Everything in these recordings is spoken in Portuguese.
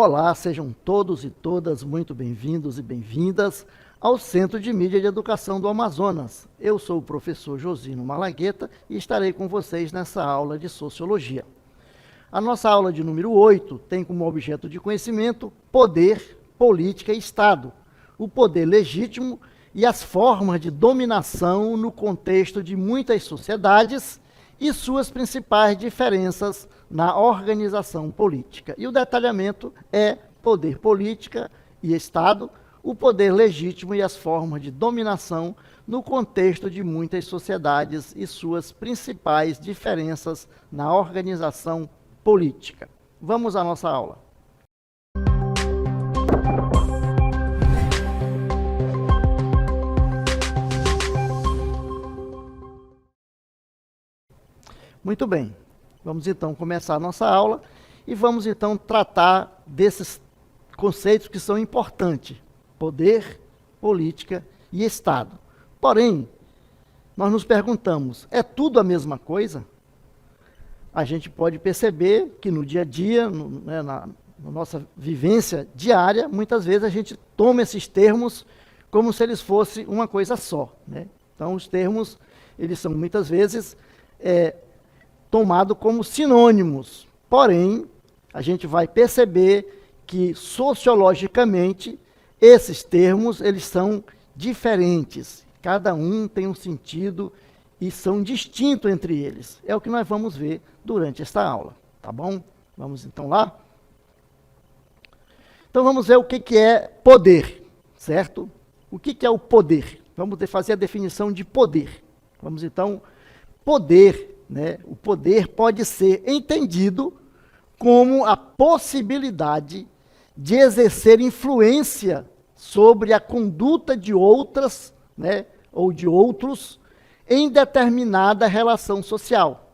Olá, sejam todos e todas muito bem-vindos e bem-vindas ao Centro de Mídia de Educação do Amazonas. Eu sou o professor Josino Malagueta e estarei com vocês nessa aula de Sociologia. A nossa aula de número 8 tem como objeto de conhecimento poder, política e Estado, o poder legítimo e as formas de dominação no contexto de muitas sociedades e suas principais diferenças na organização política. E o detalhamento é poder, política e Estado, o poder legítimo e as formas de dominação no contexto de muitas sociedades e suas principais diferenças na organização política. Vamos à nossa aula. Muito bem, vamos então começar a nossa aula e vamos então tratar desses conceitos que são importantes: poder, política e Estado. Porém, nós nos perguntamos, é tudo a mesma coisa? A gente pode perceber que no dia a dia, na nossa vivência diária, muitas vezes a gente toma esses termos como se eles fossem uma coisa só, né? Então, os termos, eles são muitas vezes tomados como sinônimos. Porém, a gente vai perceber que, sociologicamente, esses termos, eles são diferentes. Cada um tem um sentido e são distintos entre eles. É o que nós vamos ver durante esta aula, tá bom? Vamos então lá? Então vamos ver o que é poder, certo? O que é o poder? Vamos fazer a definição de poder. Vamos então, poder, né? O poder pode ser entendido como a possibilidade de exercer influência sobre a conduta de outras, né, ou de outros, em determinada relação social.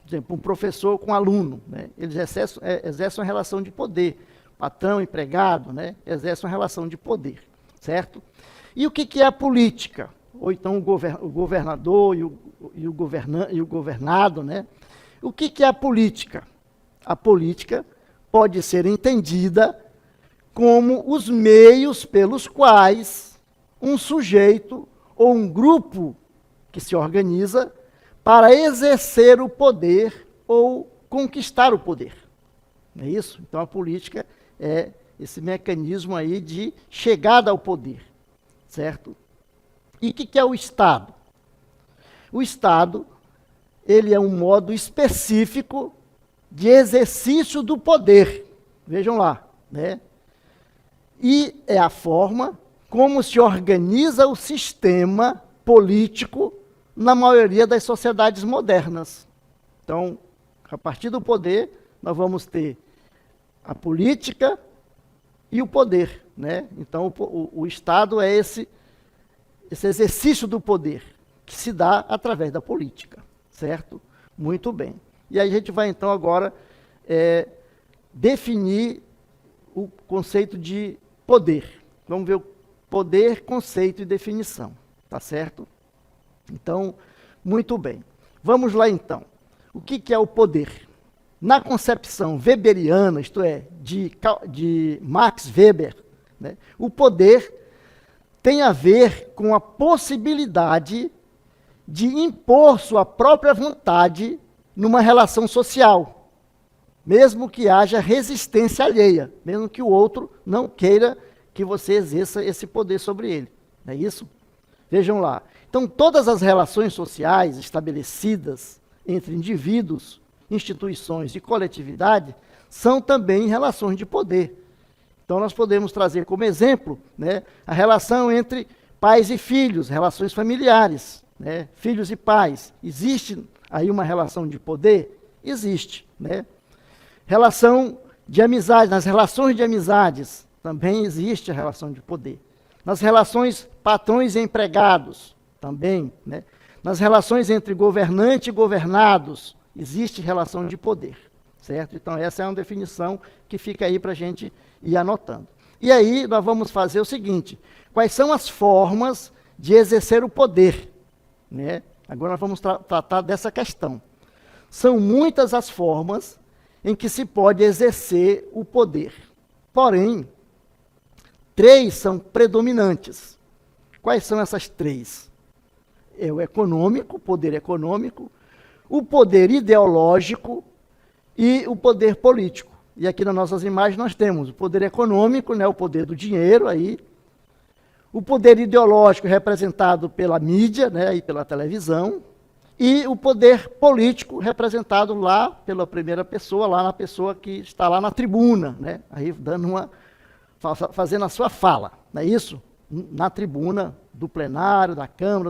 Por exemplo, um professor com aluno, né, eles exercem uma relação de poder. Patrão, empregado, né, exerce uma relação de poder, certo? E o que é a política? Ou então o governador e o governado, né? O que é a política? A política pode ser entendida como os meios pelos quais um sujeito ou um grupo que se organiza para exercer o poder ou conquistar o poder. Não é isso? Então a política é esse mecanismo aí de chegada ao poder, certo? E o que é o Estado? O Estado, ele é um modo específico de exercício do poder. Vejam lá, né? E é a forma como se organiza o sistema político na maioria das sociedades modernas. Então, a partir do poder, nós vamos ter a política e o poder, né? Então, o Estado é esse exercício do poder que se dá através da política, certo? Muito bem. E aí a gente vai, então, agora definir o conceito de poder. Vamos ver o poder, conceito e definição, tá certo? Então, muito bem. Vamos lá, então. O que é o poder? Na concepção weberiana, isto é, de Max Weber, né, o poder tem a ver com a possibilidade de impor sua própria vontade numa relação social, mesmo que haja resistência alheia, mesmo que o outro não queira que você exerça esse poder sobre ele. Não é isso? Vejam lá. Então, todas as relações sociais estabelecidas entre indivíduos, instituições e coletividade são também relações de poder. Então, nós podemos trazer como exemplo, né, a relação entre pais e filhos, relações familiares, né, filhos e pais. Existe aí uma relação de poder? Existe, né? Relação de amizade, nas relações de amizades também existe a relação de poder. Nas relações patrões e empregados também, né? Nas relações entre governante e governados existe relação de poder, certo? Então essa é uma definição que fica aí para a gente ir anotando. E aí nós vamos fazer o seguinte: quais são as formas de exercer o poder, né? Agora nós vamos tratar dessa questão. São muitas as formas em que se pode exercer o poder. Porém, 3 são predominantes. Quais são essas 3? É o econômico, o poder econômico, o poder ideológico e o poder político. E aqui nas nossas imagens nós temos o poder econômico, né, o poder do dinheiro, aí, o poder ideológico representado pela mídia, né, e pela televisão, e o poder político representado lá pela primeira pessoa, lá na pessoa que está lá na tribuna, né, aí fazendo a sua fala, não é isso? Na tribuna do plenário, da Câmara,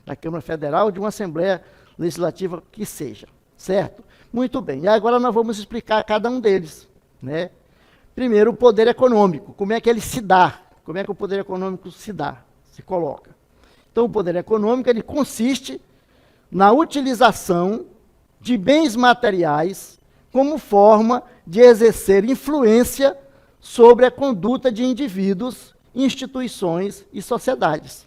da Câmara Federal, de uma Assembleia Legislativa que seja, certo? Muito bem, e agora nós vamos explicar cada um deles, né? Primeiro, o poder econômico, como é que ele se dá, como é que o poder econômico se dá, se coloca. Então, o poder econômico, ele consiste na utilização de bens materiais como forma de exercer influência sobre a conduta de indivíduos, instituições e sociedades.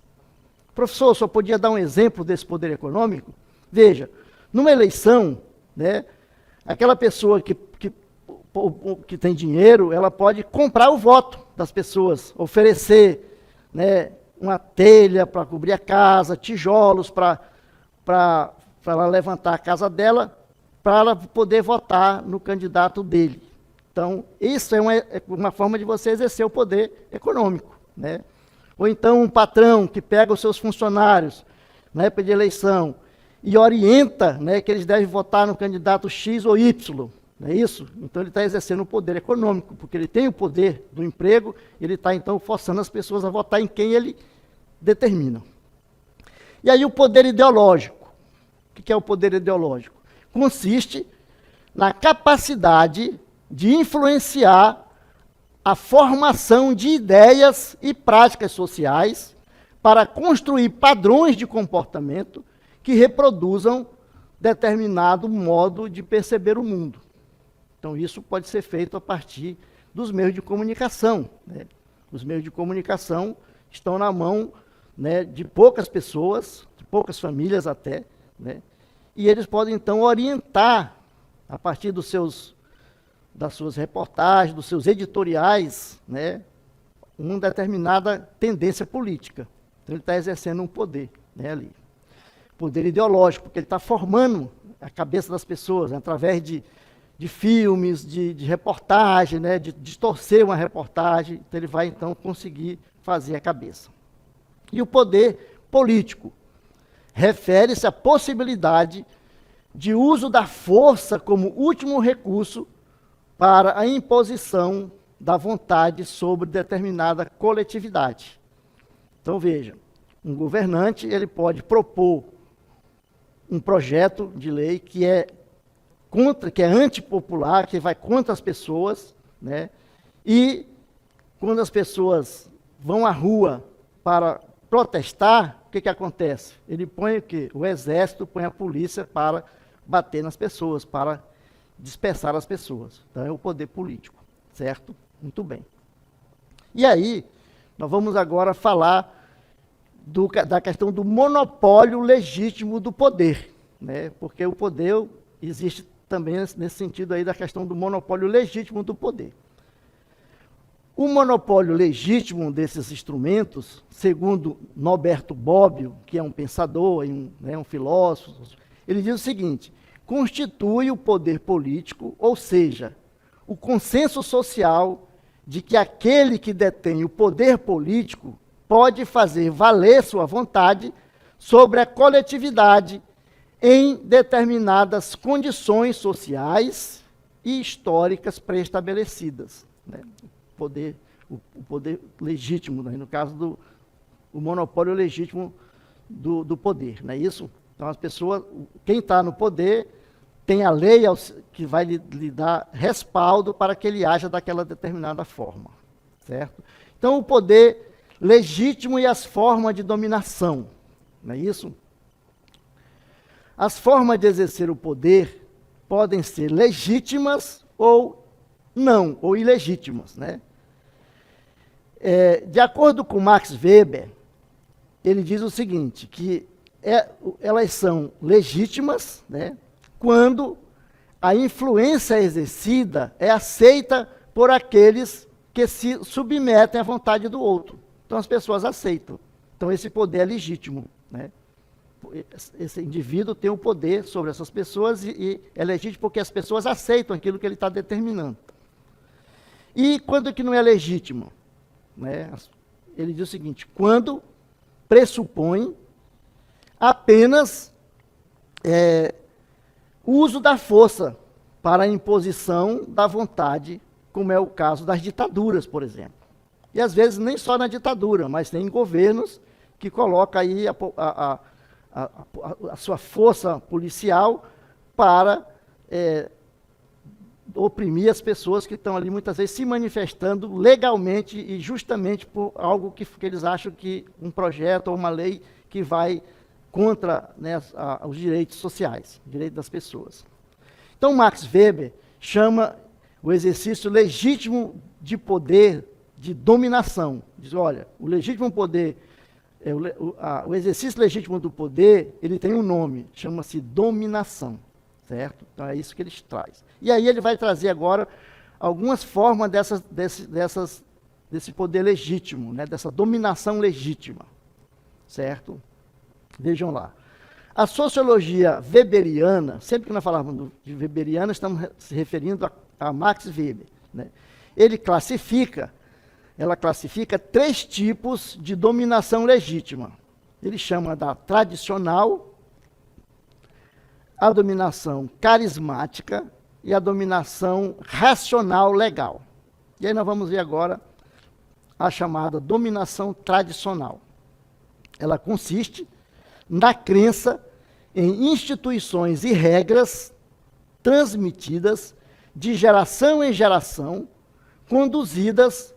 Professor, o senhor podia dar um exemplo desse poder econômico? Veja, numa eleição, né, aquela pessoa que tem dinheiro, ela pode comprar o voto das pessoas, oferecer, né, uma telha para cobrir a casa, tijolos para ela levantar a casa dela, para ela poder votar no candidato dele. Então, isso é uma forma de você exercer o poder econômico, né? Ou então um patrão que pega os seus funcionários na época de eleição e orienta, né, que eles devem votar no candidato X ou Y, não é isso? Então ele está exercendo o poder econômico, porque ele tem o poder do emprego, ele está então forçando as pessoas a votar em quem ele determina. E aí o poder ideológico. O que é o poder ideológico? Consiste na capacidade de influenciar a formação de ideias e práticas sociais para construir padrões de comportamento que reproduzam determinado modo de perceber o mundo. Então, isso pode ser feito a partir dos meios de comunicação, né? Os meios de comunicação estão na mão, né, de poucas pessoas, de poucas famílias até, né? E eles podem, então, orientar, a partir das suas reportagens, dos seus editoriais, né, uma determinada tendência política. Então, ele está exercendo um poder, né, ali. Poder ideológico, porque ele está formando a cabeça das pessoas, né, através de filmes, de reportagem, né, de distorcer uma reportagem. Então, ele vai, então, conseguir fazer a cabeça. E o poder político refere-se à possibilidade de uso da força como último recurso para a imposição da vontade sobre determinada coletividade. Então, veja, um governante, ele pode propor um projeto de lei que é antipopular, que vai contra as pessoas, né? E quando as pessoas vão à rua para protestar, o que acontece? Ele põe o quê? O exército, põe a polícia para bater nas pessoas, para dispersar as pessoas. Então é o poder político, certo? Muito bem. E aí, nós vamos agora falar da questão do monopólio legítimo do poder, né? Porque o poder existe também nesse sentido aí da questão do monopólio legítimo do poder. O monopólio legítimo desses instrumentos, segundo Norberto Bobbio, que é um pensador, um filósofo, ele diz o seguinte: constitui o poder político, ou seja, o consenso social de que aquele que detém o poder político pode fazer valer sua vontade sobre a coletividade em determinadas condições sociais e históricas pré-estabelecidas, né? O poder legítimo, né? No caso o monopólio legítimo do poder, não é isso? Então as pessoas, quem está no poder, tem a lei que vai lhe dar respaldo para que ele haja daquela determinada forma, certo? Então o poder legítimo e as formas de dominação, não é isso? As formas de exercer o poder podem ser legítimas ou não, ou ilegítimas, né? De acordo com Max Weber, ele diz o seguinte, que elas são legítimas, né, quando a influência exercida é aceita por aqueles que se submetem à vontade do outro. Então as pessoas aceitam. Então esse poder é legítimo, né? Esse indivíduo tem o poder sobre essas pessoas e é legítimo porque as pessoas aceitam aquilo que ele está determinando. E quando que não é legítimo? Né? Ele diz o seguinte: quando pressupõe apenas o uso da força para a imposição da vontade, como é o caso das ditaduras, por exemplo. E às vezes nem só na ditadura, mas tem governos que colocam aí a sua força policial para oprimir as pessoas que estão ali muitas vezes se manifestando legalmente e justamente por algo que eles acham que um projeto ou uma lei que vai contra, né, os direitos sociais, direitos das pessoas. Então Max Weber chama o exercício legítimo de poder de dominação. Diz, olha, o legítimo poder, o exercício legítimo do poder, ele tem um nome, chama-se dominação, certo? Então é isso que ele traz. E aí ele vai trazer agora algumas formas desse poder legítimo, né, dessa dominação legítima, certo? Vejam lá. A sociologia weberiana, sempre que nós falamos de weberiana, estamos se referindo a Max Weber, né? Ela classifica 3 tipos de dominação legítima. Ele chama da tradicional, a dominação carismática e a dominação racional legal. E aí nós vamos ver agora a chamada dominação tradicional. Ela consiste na crença em instituições e regras transmitidas de geração em geração, conduzidas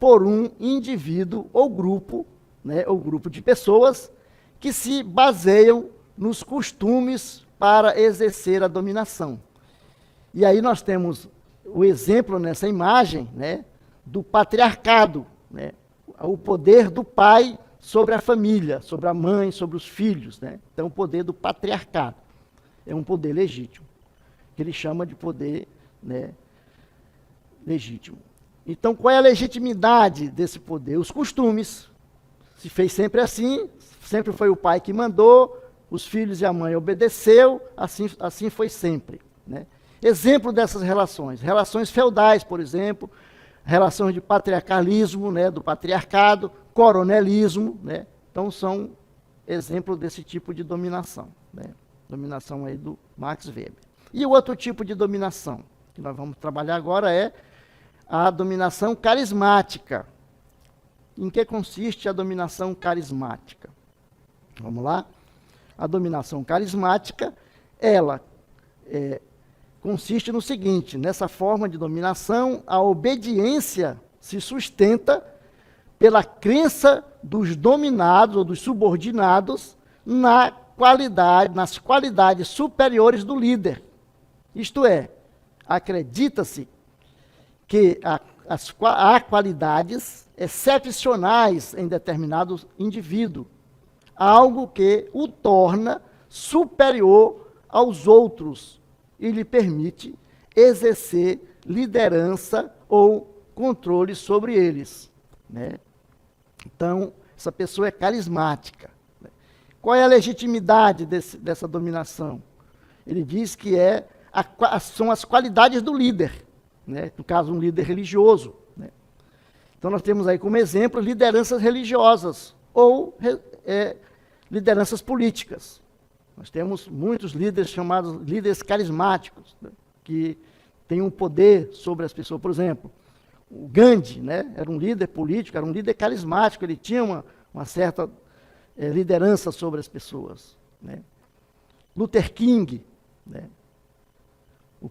por um indivíduo ou grupo, né, ou grupo de pessoas que se baseiam nos costumes para exercer a dominação. E aí nós temos o exemplo nessa imagem, né, do patriarcado, né, o poder do pai sobre a família, sobre a mãe, sobre os filhos, né? Então, o poder do patriarcado é um poder legítimo, que ele chama de poder, né, legítimo. Então, qual é a legitimidade desse poder? Os costumes. Se fez sempre assim, sempre foi o pai que mandou, os filhos e a mãe obedeceu, assim foi sempre, né? Exemplo dessas relações. Relações feudais, por exemplo, relações de patriarcalismo, né, do patriarcado, coronelismo, né? Então são exemplos desse tipo de dominação, né? Dominação aí do Max Weber. E o outro tipo de dominação que nós vamos trabalhar agora é a dominação carismática. Em que consiste a dominação carismática? Vamos lá? A dominação carismática, ela consiste no seguinte: nessa forma de dominação, a obediência se sustenta pela crença dos dominados ou dos subordinados nas qualidades superiores do líder. Isto é, acredita-se que há qualidades excepcionais em determinado indivíduo, algo que o torna superior aos outros e lhe permite exercer liderança ou controle sobre eles, né? Então, essa pessoa é carismática. Qual é a legitimidade dessa dominação? Ele diz que são as qualidades do líder, né? No caso, um líder religioso, né? Então, nós temos aí como exemplo lideranças religiosas ou lideranças políticas. Nós temos muitos líderes chamados líderes carismáticos, né, que têm um poder sobre as pessoas. Por exemplo, o Gandhi, né, era um líder político, era um líder carismático, ele tinha uma certa liderança sobre as pessoas, né. Luther King, né, o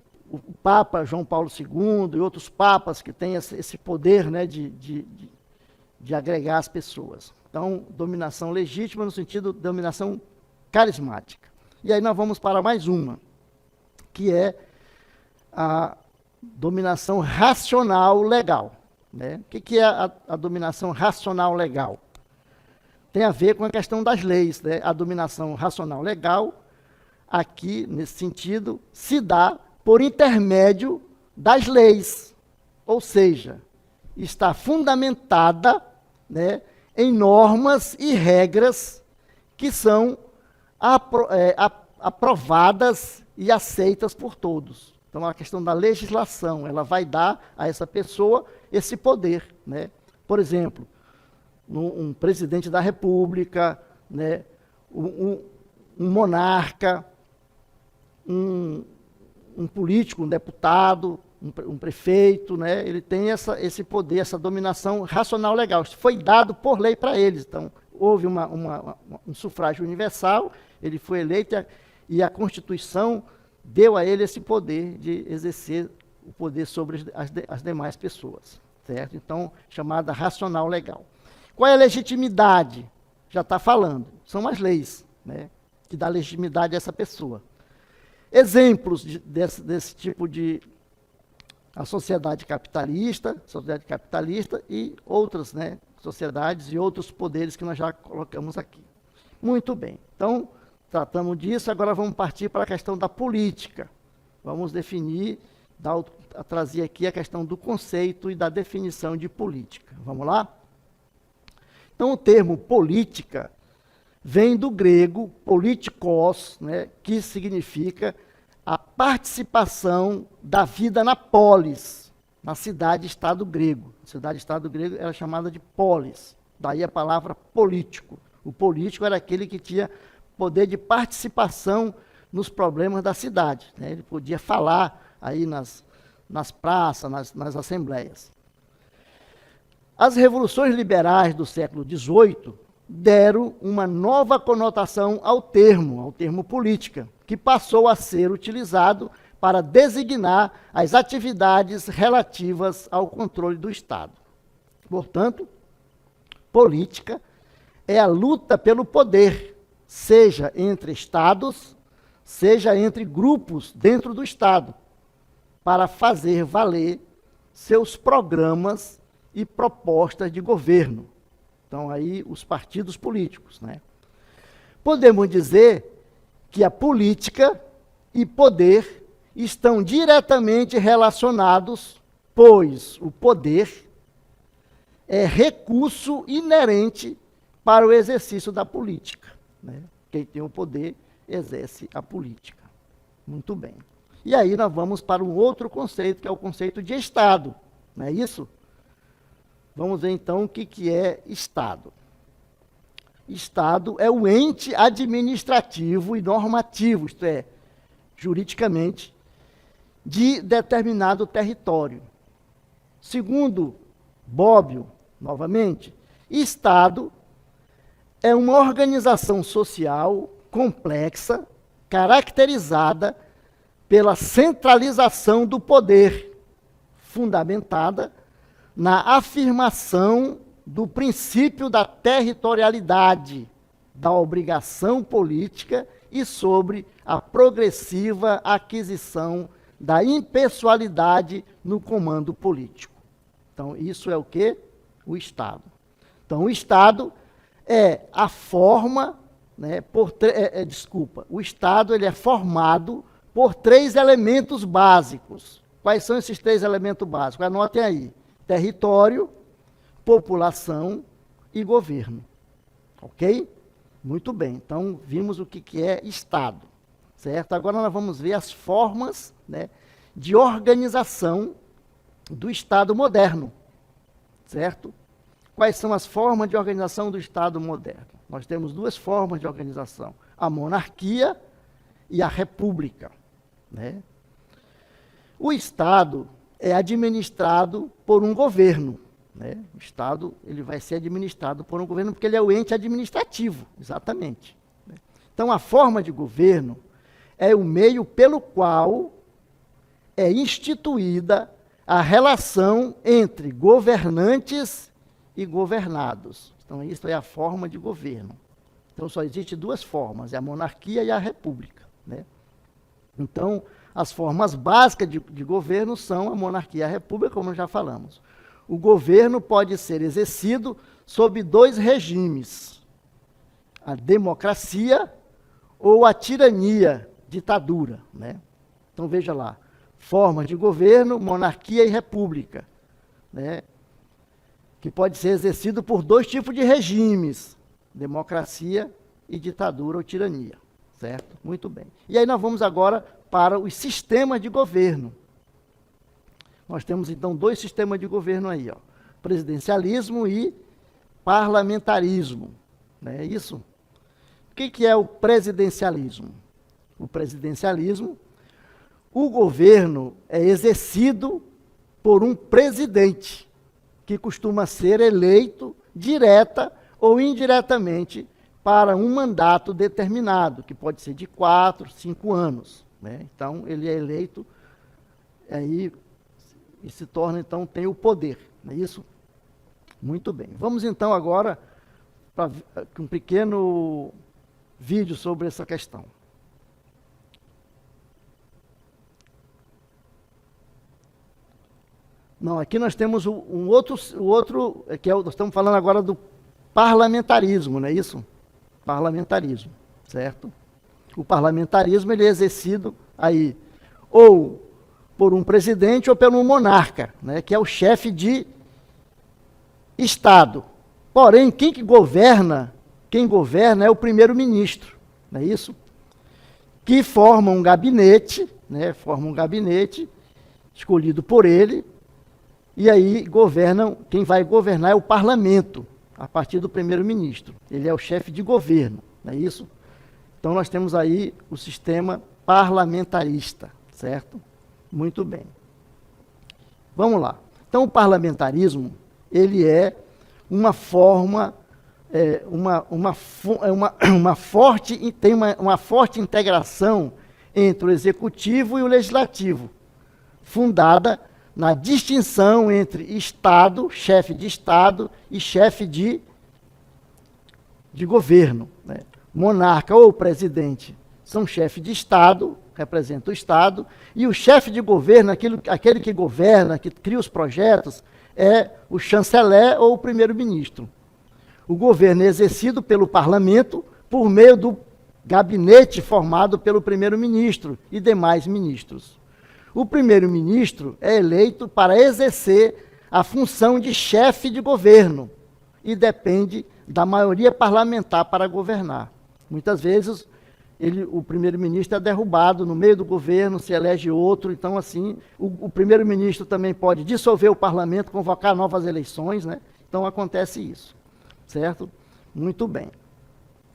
Papa João Paulo II e outros papas que têm esse poder, né, de agregar as pessoas. Então, dominação legítima no sentido de dominação carismática. E aí nós vamos para mais uma, que é a dominação racional legal, né? O que é a dominação racional legal? Tem a ver com a questão das leis, né? A dominação racional legal, aqui, nesse sentido, se dá por intermédio das leis. Ou seja, está fundamentada, né, em normas e regras que são aprovadas e aceitas por todos. Então, a questão da legislação, ela vai dar a essa pessoa esse poder, né? Por exemplo, um presidente da República, né, um monarca, um político, um deputado, um prefeito, né, ele tem esse poder, essa dominação racional legal. Isso foi dado por lei para eles. Então, houve um sufrágio universal, ele foi eleito e a Constituição deu a ele esse poder de exercer o poder sobre as demais pessoas, certo? Então, chamada racional legal. Qual é a legitimidade? Já está falando. São as leis, né, que dá legitimidade a essa pessoa. Exemplos desse tipo de a sociedade capitalista e outras, né, sociedades e outros poderes que nós já colocamos aqui. Muito bem. Então, tratamos disso, agora vamos partir para a questão da política. Vamos definir, trazer aqui a questão do conceito e da definição de política. Vamos lá? Então, o termo política vem do grego politikos, né, que significa a participação da vida na polis, na cidade-estado grego. A cidade-estado grego era chamada de polis, daí a palavra político. O político era aquele que tinha poder de participação nos problemas da cidade, né? Ele podia falar aí nas praças, nas assembleias. As revoluções liberais do século XVIII deram uma nova conotação ao termo política, que passou a ser utilizado para designar as atividades relativas ao controle do Estado. Portanto, política é a luta pelo poder, seja entre estados, seja entre grupos dentro do Estado, para fazer valer seus programas e propostas de governo. Então, aí, os partidos políticos, né? Podemos dizer que a política e poder estão diretamente relacionados, pois o poder é recurso inerente para o exercício da política, né? Quem tem o poder exerce a política. Muito bem. E aí nós vamos para um outro conceito, que é o conceito de Estado. Não é isso? Vamos ver então o que é Estado. Estado é o ente administrativo e normativo, isto é, juridicamente, de determinado território. Segundo Bobbio, novamente, Estado é uma organização social complexa, caracterizada pela centralização do poder, fundamentada na afirmação do princípio da territorialidade, da obrigação política e sobre a progressiva aquisição da impessoalidade no comando político. Então, isso é o quê? O Estado. Então, o Estado é a forma, né, o Estado ele é formado por 3 elementos básicos. Quais são esses 3 elementos básicos? Anotem aí. Território, população e governo. Ok? Muito bem. Então, vimos o que é Estado. Certo? Agora nós vamos ver as formas, né, de organização do Estado moderno. Certo? Quais são as formas de organização do Estado moderno? Nós temos 2 formas de organização: a monarquia e a república, né? O Estado é administrado por um governo, né? O Estado ele vai ser administrado por um governo porque ele é o ente administrativo, exatamente, né? Então, a forma de governo é o meio pelo qual é instituída a relação entre governantes e governados. Então, isso é a forma de governo. Então, só existe 2 formas, é a monarquia e a república, né? Então, as formas básicas de governo são a monarquia e a república, como já falamos. O governo pode ser exercido sob 2 regimes: a democracia ou a tirania, ditadura, né? Então, veja lá, formas de governo, monarquia e república, né? que pode ser exercido por dois tipos de regimes, democracia e ditadura ou tirania, certo? Muito bem. E aí nós vamos agora para os sistemas de governo. Nós temos então dois sistemas de governo aí, ó, presidencialismo e parlamentarismo, não é isso? O que é o presidencialismo? O presidencialismo, o governo é exercido por um presidente, que costuma ser eleito direta ou indiretamente para um mandato determinado, que pode ser de 4, 5 anos. Né? Então, ele é eleito aí e se torna, então, tem o poder. Não é isso? Muito bem. Vamos, então, agora para um pequeno vídeo sobre essa questão. Não, aqui nós temos um outro que nós estamos falando agora do parlamentarismo, não é isso? Parlamentarismo, certo? O parlamentarismo ele é exercido aí ou por um presidente ou por um monarca, né, que é o chefe de Estado. Porém, quem governa é o primeiro-ministro, não é isso? Que forma um gabinete, né, escolhido por ele. E aí quem vai governar é o parlamento, a partir do primeiro-ministro. Ele é o chefe de governo, não é isso? Então nós temos aí o sistema parlamentarista, certo? Muito bem. Vamos lá. Então o parlamentarismo, ele é uma forma, tem uma forte integração entre o executivo e o legislativo, fundada na distinção entre Estado, chefe de Estado, e chefe de governo. Né? Monarca ou presidente são chefe de Estado, representa o Estado, e o chefe de governo, aquele que governa, que cria os projetos, é o chanceler ou o primeiro-ministro. O governo é exercido pelo parlamento por meio do gabinete formado pelo primeiro-ministro e demais ministros. O primeiro-ministro é eleito para exercer a função de chefe de governo e depende da maioria parlamentar para governar. Muitas vezes, o primeiro-ministro é derrubado no meio do governo, se elege outro, então assim, o primeiro-ministro também pode dissolver o parlamento, convocar novas eleições, né? Então acontece isso, certo? Muito bem.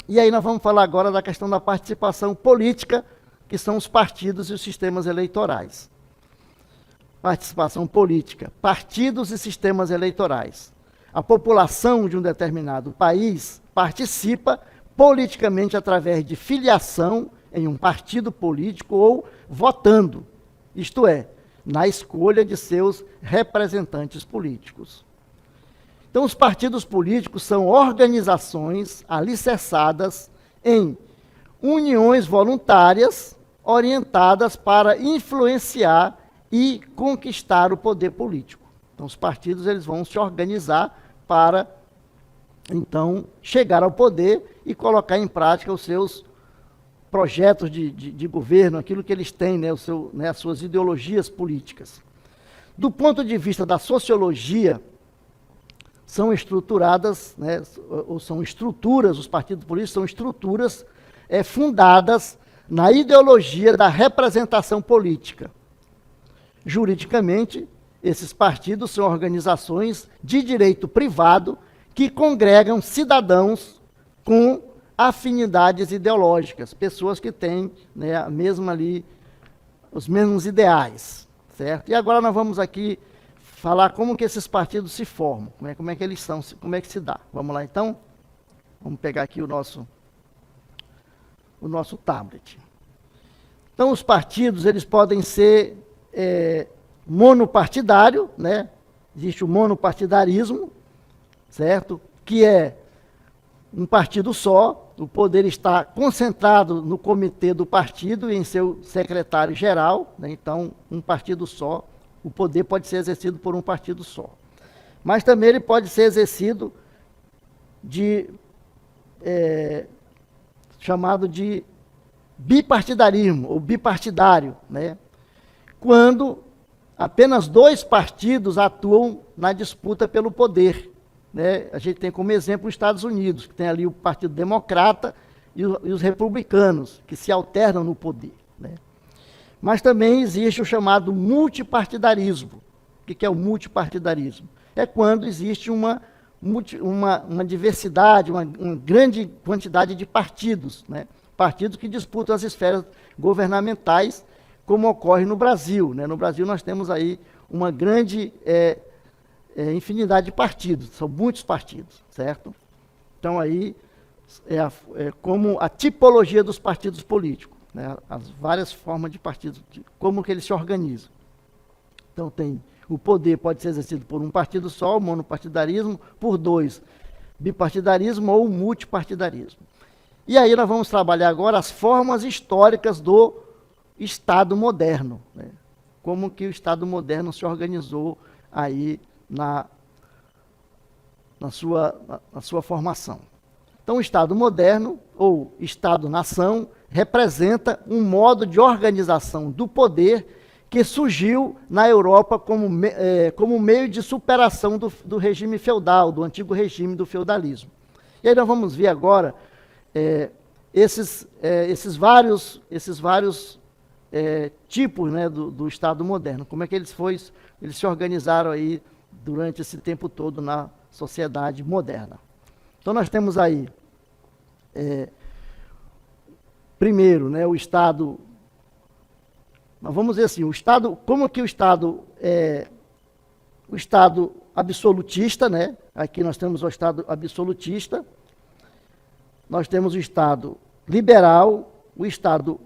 E aí nós vamos falar agora da questão da participação política, que são os partidos e os sistemas eleitorais. Participação política, partidos e sistemas eleitorais. A população de um determinado país participa politicamente através de filiação em um partido político ou votando, isto é, na escolha de seus representantes políticos. Então, os partidos políticos são organizações alicerçadas em uniões voluntárias orientadas para influenciar e conquistar o poder político. Então, os partidos eles vão se organizar para, então, chegar ao poder e colocar em prática os seus projetos de governo, aquilo que eles têm, né, as suas ideologias políticas. Do ponto de vista da sociologia, são estruturadas, né, ou são estruturas, os partidos políticos são estruturas fundadas na ideologia da representação política. Juridicamente, esses partidos são organizações de direito privado que congregam cidadãos com afinidades ideológicas, pessoas que têm, né, os mesmos ideais, certo? E agora nós vamos aqui falar como que esses partidos se formam, como é que eles são, como é que se dá. Vamos lá então? Vamos pegar aqui o nosso tablet. Então os partidos, eles podem ser monopartidário, né? Existe o monopartidarismo, certo? Que é um partido só, o poder está concentrado no comitê do partido e em seu secretário-geral, né? Então, um partido só, o poder pode ser exercido por um partido só. Mas também ele pode ser exercido chamado de bipartidarismo, ou bipartidário, né? Quando apenas dois partidos atuam na disputa pelo poder, né, a gente tem como exemplo os Estados Unidos, que tem ali o Partido Democrata e os republicanos, que se alternam no poder, né? Mas também existe o chamado multipartidarismo. O que é o multipartidarismo? É quando existe uma diversidade, uma grande quantidade de partidos, né? Partidos que disputam as esferas governamentais, como ocorre no Brasil, né? No Brasil nós temos aí uma grande infinidade de partidos, são muitos partidos, certo? Então aí como a tipologia dos partidos políticos, né? As várias formas de partidos, como que eles se organizam. Então o poder pode ser exercido por um partido só, o monopartidarismo, por dois, bipartidarismo ou multipartidarismo. E aí nós vamos trabalhar agora as formas históricas do Estado moderno, né? Como que o Estado moderno se organizou aí na sua formação. Então, o Estado moderno, ou Estado-nação, representa um modo de organização do poder que surgiu na Europa como meio de superação do regime feudal, do antigo regime do feudalismo. E aí nós vamos ver agora esses vários tipos, né, do Estado moderno, como é que eles se organizaram aí durante esse tempo todo na sociedade moderna. Então nós temos aí, primeiro, né, o Estado, vamos dizer assim, o Estado, como que o Estado absolutista, né? Aqui nós temos o Estado absolutista, nós temos o Estado liberal, o Estado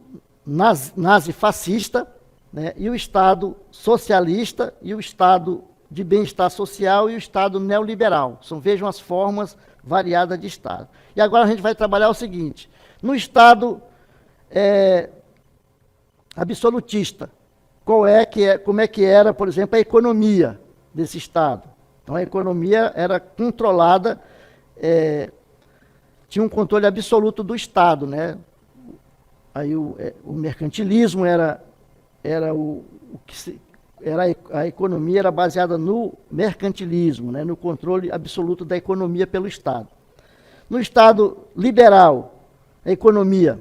nazifascista, né? E o Estado socialista e o Estado de bem-estar social e o Estado neoliberal. Vejam as formas variadas de Estado. E agora a gente vai trabalhar o seguinte: no Estado absolutista, como é que era, por exemplo, a economia desse Estado? Então a economia era controlada, tinha um controle absoluto do Estado, né? Aí o mercantilismo a economia era baseada no mercantilismo, né? No controle absoluto da economia pelo Estado. No Estado liberal, a economia,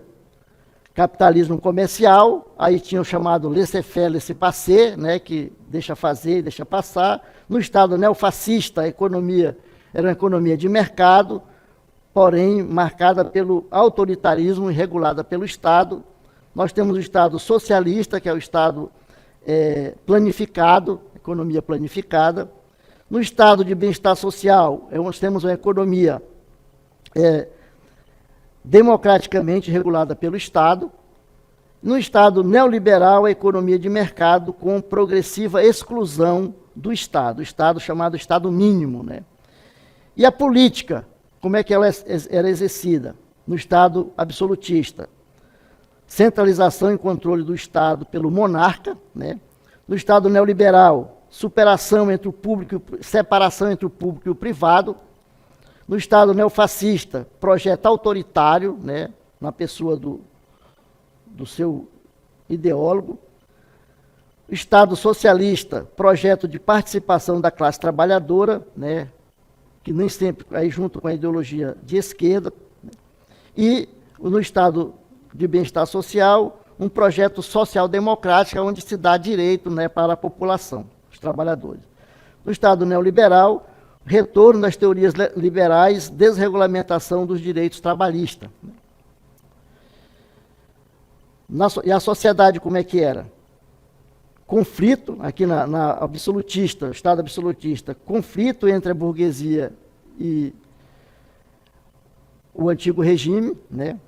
capitalismo comercial, aí tinha o chamado laissez-faire, laissez-passer, né? Que deixa fazer e deixa passar. No Estado neofascista, a economia era uma economia de mercado, porém marcada pelo autoritarismo e regulada pelo Estado. Nós temos o Estado socialista, que é o Estado planificado, economia planificada. No Estado de bem-estar social, nós temos uma economia democraticamente regulada pelo Estado. No Estado neoliberal, a economia de mercado com progressiva exclusão do Estado, o Estado chamado Estado mínimo, né? E a política, como é que ela era exercida? No Estado absolutista, centralização e controle do Estado pelo monarca, né? No Estado neoliberal, separação entre o público e o privado. No Estado neofascista, projeto autoritário, né? Na pessoa do seu ideólogo. Estado socialista, projeto de participação da classe trabalhadora, né? Que nem sempre aí junto com a ideologia de esquerda, né? E no Estado de bem-estar social, um projeto social-democrático onde se dá direito, né, para a população, os trabalhadores. No Estado neoliberal, retorno das teorias liberais, desregulamentação dos direitos trabalhistas. E a sociedade como é que era? Conflito, aqui na absolutista, Estado absolutista, conflito entre a burguesia e o antigo regime, né?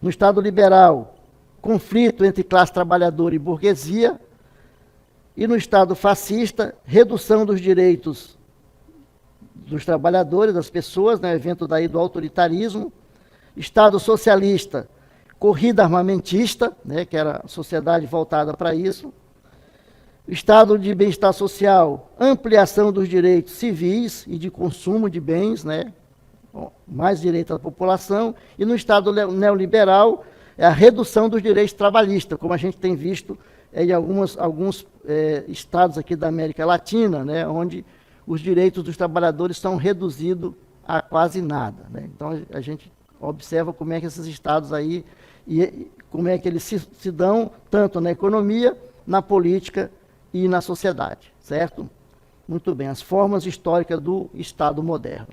No Estado liberal, conflito entre classe trabalhadora e burguesia. E no Estado fascista, redução dos direitos dos trabalhadores, das pessoas, né? Evento daí do autoritarismo. Estado socialista, corrida armamentista, né? Que era a sociedade voltada para isso. Estado de bem-estar social, ampliação dos direitos civis e de consumo de bens, né? Mais direito à população. E no Estado neoliberal, a redução dos direitos trabalhistas, como a gente tem visto em alguns estados aqui da América Latina, né? Onde os direitos dos trabalhadores são reduzidos a quase nada, né? Então a gente observa como é que esses estados aí, e como é que eles se dão tanto na economia, na política e na sociedade, certo? Muito bem, as formas históricas do Estado moderno.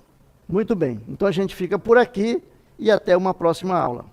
Muito bem, então a gente fica por aqui e até uma próxima aula.